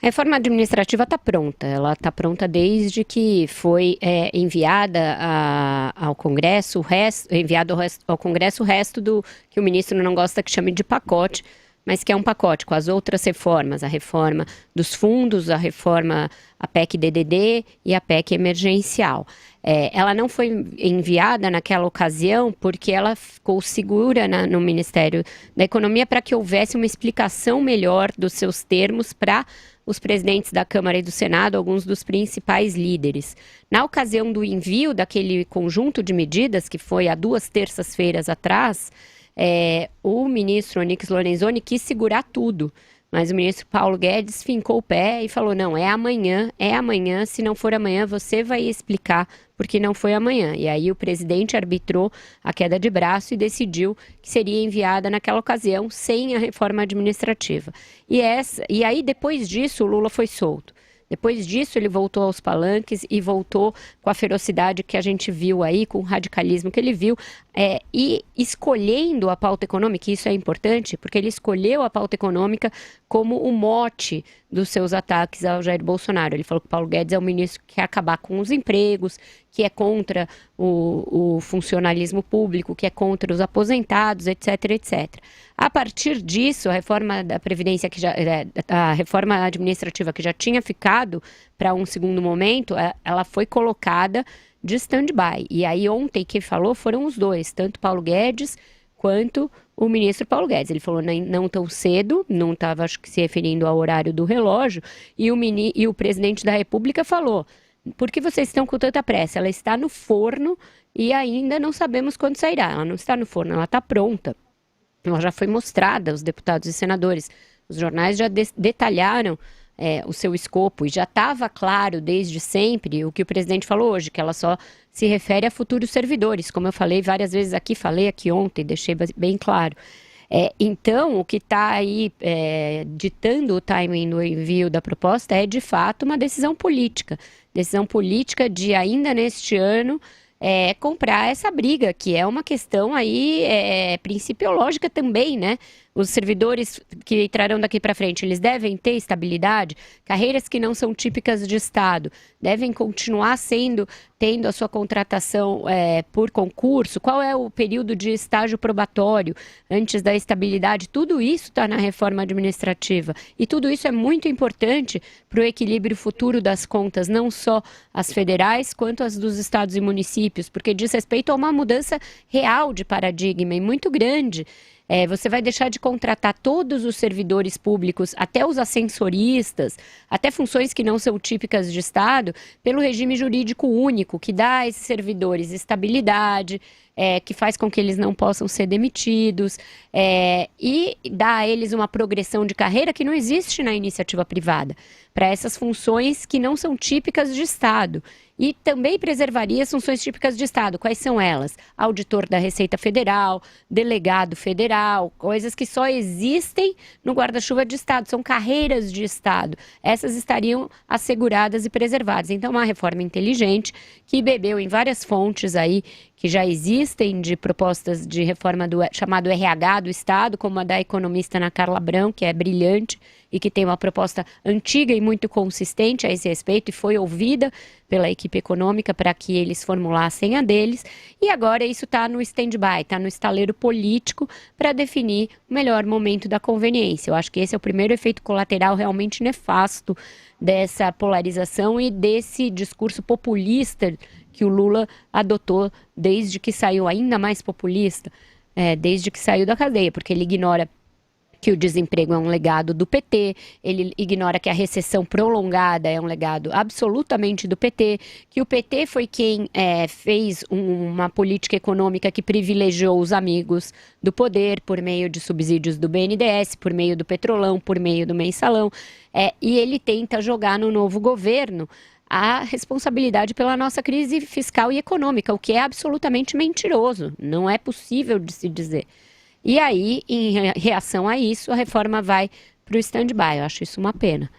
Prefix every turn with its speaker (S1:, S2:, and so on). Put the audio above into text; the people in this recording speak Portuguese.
S1: A reforma administrativa está pronta. Ela está pronta desde que foi enviada ao Congresso, ao Congresso o resto do que o ministro não gosta que chame de pacote, mas que é um pacote com as outras reformas, a reforma dos fundos, a PEC DDD e a PEC emergencial. Ela não foi enviada naquela ocasião porque ela ficou segura no Ministério da Economia para que houvesse uma explicação melhor dos seus termos para os presidentes da Câmara e do Senado, alguns dos principais líderes. Na ocasião do envio daquele conjunto de medidas, que foi há 2 terças-feiras atrás, o ministro Onyx Lorenzoni quis segurar tudo, mas o ministro Paulo Guedes fincou o pé e falou, não, é amanhã, se não for amanhã você vai explicar porque não foi amanhã. E aí o presidente arbitrou a queda de braço e decidiu que seria enviada naquela ocasião sem a reforma administrativa. E aí depois disso o Lula foi solto. Depois disso, ele voltou aos palanques e voltou com a ferocidade que a gente viu aí, com o radicalismo que ele viu, e escolhendo a pauta econômica, e isso é importante, porque ele escolheu a pauta econômica como o mote dos seus ataques ao Jair Bolsonaro. Ele falou que o Paulo Guedes é um ministro que quer acabar com os empregos, que é contra o funcionalismo público, que é contra os aposentados, etc, etc. A partir disso, a reforma da Previdência, a reforma administrativa que já tinha ficado para um segundo momento, ela foi colocada de stand-by. E aí ontem quem falou foram os dois, tanto Paulo Guedes quanto o ministro Paulo Guedes. Ele falou não tão cedo, não estava acho que se referindo ao horário do relógio, e o presidente da República falou, por que vocês estão com tanta pressa? Ela está no forno e ainda não sabemos quando sairá. Ela não está no forno, ela está pronta. Ela já foi mostrada aos deputados e senadores. Os jornais já detalharam o seu escopo e já estava claro desde sempre o que o presidente falou hoje, que ela só se refere a futuros servidores, como eu falei várias vezes aqui, falei aqui ontem, deixei bem claro. Então, o que está aí ditando o timing do envio da proposta é, de fato, uma decisão política de, ainda neste ano, comprar essa briga, que é uma questão aí principiológica também, né? Os servidores que entrarão daqui para frente, eles devem ter estabilidade, carreiras que não são típicas de Estado, devem continuar tendo a sua contratação por concurso, qual é o período de estágio probatório antes da estabilidade, tudo isso está na reforma administrativa, e tudo isso é muito importante para o equilíbrio futuro das contas, não só as federais, quanto as dos estados e municípios, porque diz respeito a uma mudança real de paradigma e muito grande. Você vai deixar de contratar todos os servidores públicos, até os ascensoristas, até funções que não são típicas de Estado, pelo regime jurídico único, que dá a esses servidores estabilidade, que faz com que eles não possam ser demitidos, e dá a eles uma progressão de carreira que não existe na iniciativa privada, para essas funções que não são típicas de Estado. E também preservaria as funções típicas de Estado. Quais são elas? Auditor da Receita Federal, delegado federal, coisas que só existem no guarda-chuva de Estado, são carreiras de Estado. Essas estariam asseguradas e preservadas. Então, uma reforma inteligente que bebeu em várias fontes aí, que já existem de propostas de reforma chamado RH do Estado, como a da economista Ana Carla Abrão, que é brilhante e que tem uma proposta antiga e muito consistente a esse respeito e foi ouvida pela equipe econômica para que eles formulassem a deles. E agora isso está no stand-by, está no estaleiro político para definir o melhor momento da conveniência. Eu acho que esse é o primeiro efeito colateral realmente nefasto dessa polarização e desse discurso populista que o Lula adotou desde que saiu, ainda mais populista, desde que saiu da cadeia, porque ele ignora que o desemprego é um legado do PT, ele ignora que a recessão prolongada é um legado absolutamente do PT, que o PT foi quem fez uma política econômica que privilegiou os amigos do poder por meio de subsídios do BNDES, por meio do Petrolão, por meio do Mensalão, e ele tenta jogar no novo governo a responsabilidade pela nossa crise fiscal e econômica, o que é absolutamente mentiroso, não é possível de se dizer. E aí, em reação a isso, a reforma vai para o stand-by. Eu acho isso uma pena.